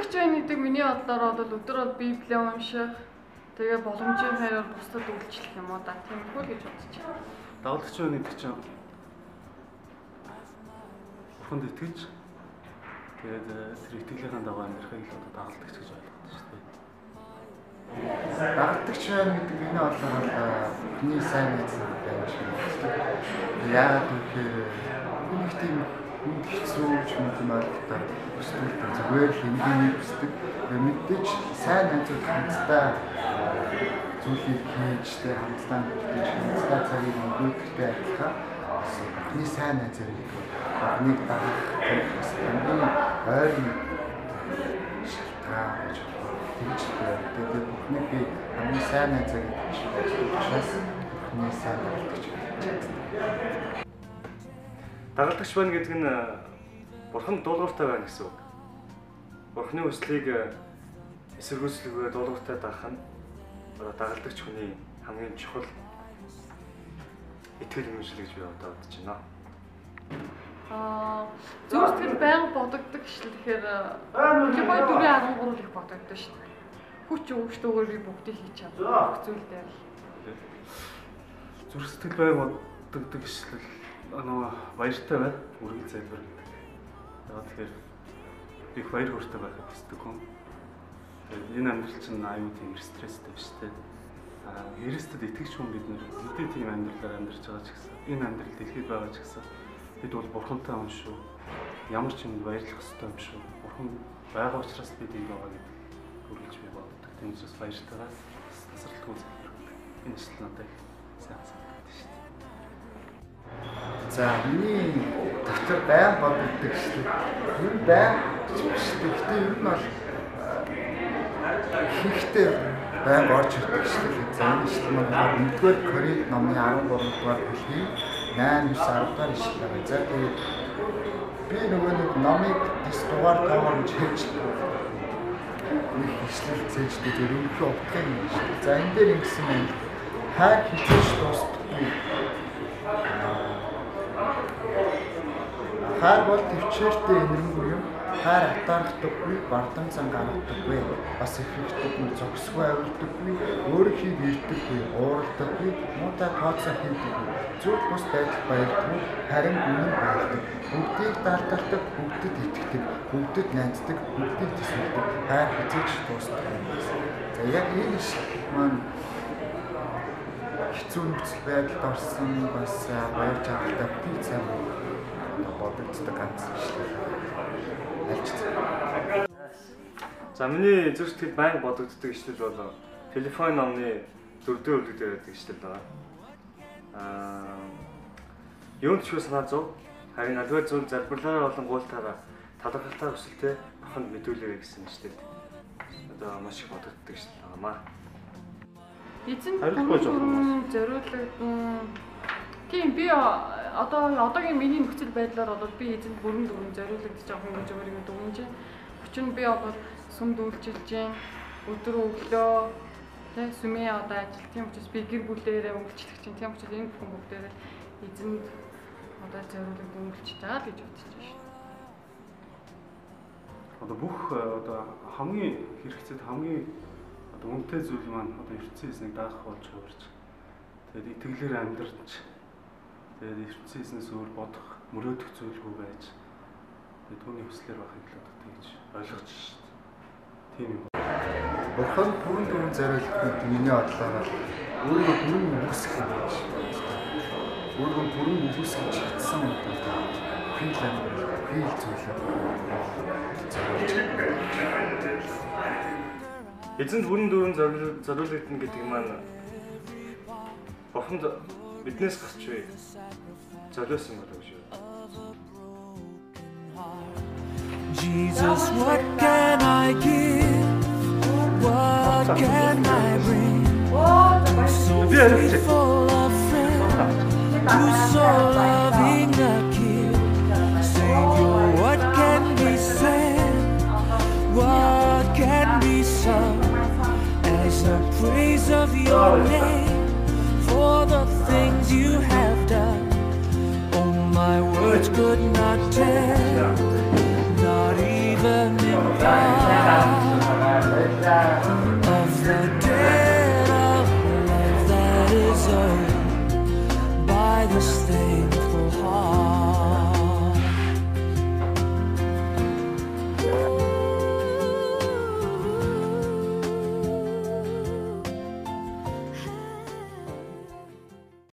Дагалдагч байна гэдэг миний бодлоор бол өдөр бол Библийг унших, тэгээ боломжийн хайраар бусдад үйлчлэх юм уу да. Тиймэрхүү гэж бодож байна. Дагалдагч байна гэдэг чинь Бурханд итгэж тэгээд тэр итгэлийнхаа дагуу амьдрахыг л одоо дагалдагч гэж ойлгоод байна шүү дээ. Дагалдагч байна гэдэг миний бодлоор хүний сайн мэдсэн байна шүү дээ. Яагаад гэвэл нэг тийм хэцүү ч юм ойлголтоор өсвөл зүгээр л энийг хүсдэг. Мэдээж сайн найзууд хамтдаа зүйлийг хийж тэ хамтдаа хийж хамтдаа цагийг өнгөрөөдөгтэй адилхан бидний сайн найзаар нэг дагах хамгийн ойрын шалтгаан гэж тэгж тэгээд бүхнийг би хамгийн сайн найзаар гэж учраас бидний сайн дагалдагч байна. Дагалдагч байна гэдэг нь Бурханд дуулууртай байна гэсэн үг. Бурханы хүслийг эсэргүүцлэгээ дуулууртай даах нь дагалдагч хүний хамгийн чухал итгэл үнэмшил гэж би одоо бодож байна. Зөв сэтгэл байнга бодогддог шил тэгэхээр Гибой 4.13 их бодогддог шүү дээ. Хүч өвчтөөр би бүгдийг хийж чадна. Бүх зүйл дээр л. Зүрх сэтгэл байнга бодогддог шил баяртай бай, үргэлж залбир гэдэг. Тэгэхээр их баяр хөөртэй байхад хүсдэг хүн. Энэ амьдрал чинь аюу тийм стресстэй биш үү? Христэд итгэж хүн бид нар хэдий тийм амьдралаар амьдарч байгаа ч гэсэн энэ амьдрал дэлхийд байгаа ч гэсэн бид бол Бурхантай хүн шүү. Ямар ч юмд баярлах ёстой юм шүү. Бурхан байгаа учраас бид энэ байгаа гэдэг үргэлж би боддог. Тийм учраас баяртайгаа тасралтгүй залбир. Энэ ч надад сайн санагддаг шүү дээ. За миний дотор байн боддог шүү. Энэ байн биш. Гэхдээ ер нь бол ихтэй байн орж ирдэг шүү. За энэ шүү маань 1-р Коринт номын 13-р бүлгийн 8-9 10-аар ишлээ. За тэгээд би нөгөө нэг номыг 10 дугаар тоогоор хийж нэг ишлэл цээжтэй тэр өнөхөө утгыг юм шүү. За энэ дээр ингэсэн юм. Хайр хизээш дуусахгүй. Хайр бол төвчээртэй энэргүй юм. Хайр атаардаггүй, бардамцан гаргадаггүй, бас ихэвчлэн зогсгүй авирдаггүй, өөрийнхийг ирдэггүй, уурдаггүй, муутай тооцоо хийдэггүй, зөв бус байдал баярдаггүй, харин үнэн байдаг. Бүгдийг даатгалдаг, бүгдэд итгэдэг, бүгдэд найздаг, бүгдийг төсөлдөг, хайр хизээч дуустдаг юм. За яг энэ маань хэцүү нөхцөл байдалд орсон бас баяр жаргалтай би сайн бодогддог ганц шүү дээ. За миний зүрх сэтгэл байнга бодогддог ишлэл бол телефон номны 4-р бүлэг дээр байдаг ишлэл байна. Юунд ч санаа зов харин аливаа зүйл залбирлаараа болон гуйлтаараа талархалтай хүсэлтэй Бурханд мэдүүлээрэй гэсэн ишлэл. Одоо маш их бодогддог ишлэл байнамаа. Эзэн бүрэн зориулагдсан. Тийм би одоогийн миний нөхцөл байдлаар бол би эзэнд бүрэн зориулагдаж байгаа хүн гэж өөрийгөө дүгнэж байна. Учир нь би одоо сүмд үйлчилж байна. Өдөр өглөө тэ сүмээ одоо ажил тийм учраас би гэр бүлээрээ үйлчлэх чинь тийм учраас энэ бүхэн бүгдээрээ эзэнд одоо зориулагдсан үйлчилж байгаа гэж бодож байна шүү. Одоо бүх одоо хамгийн хэрэгцээд хамгийн одоо үнэтэй зүйл маань одоо ертөнцийн эснийг даах болж хувирч тэгээд итгэлээр амьдарч тэгээд ертөнцийн эснээс өөр бодох мөрөөдөх зүйлгүй байж тэгээд түүний хүслээр байхыг л одоо тэгж ойлгож шүү дээ. Тийм юм. Бурхан бүрэн зориулсан миний бодлоор өөрөө бүрэн үгүйсэх юм байна шүү дээ. Өөрөө бүрэн үгүйсэх чадсан одоо филм фил зүйлээ эзэн бүрэн зориулагдана гэдэг маань Бурханд биднээс гарч бай зориулсан юм байна шүү. Jesus, what can I give? What can I bring? So faithful a friend, who's so loving a king. Savior, what can be said? What can be sung as the praise of your name for the things you have done? Oh, my words could not tell not even in part of the dead of life that is owned by this thing.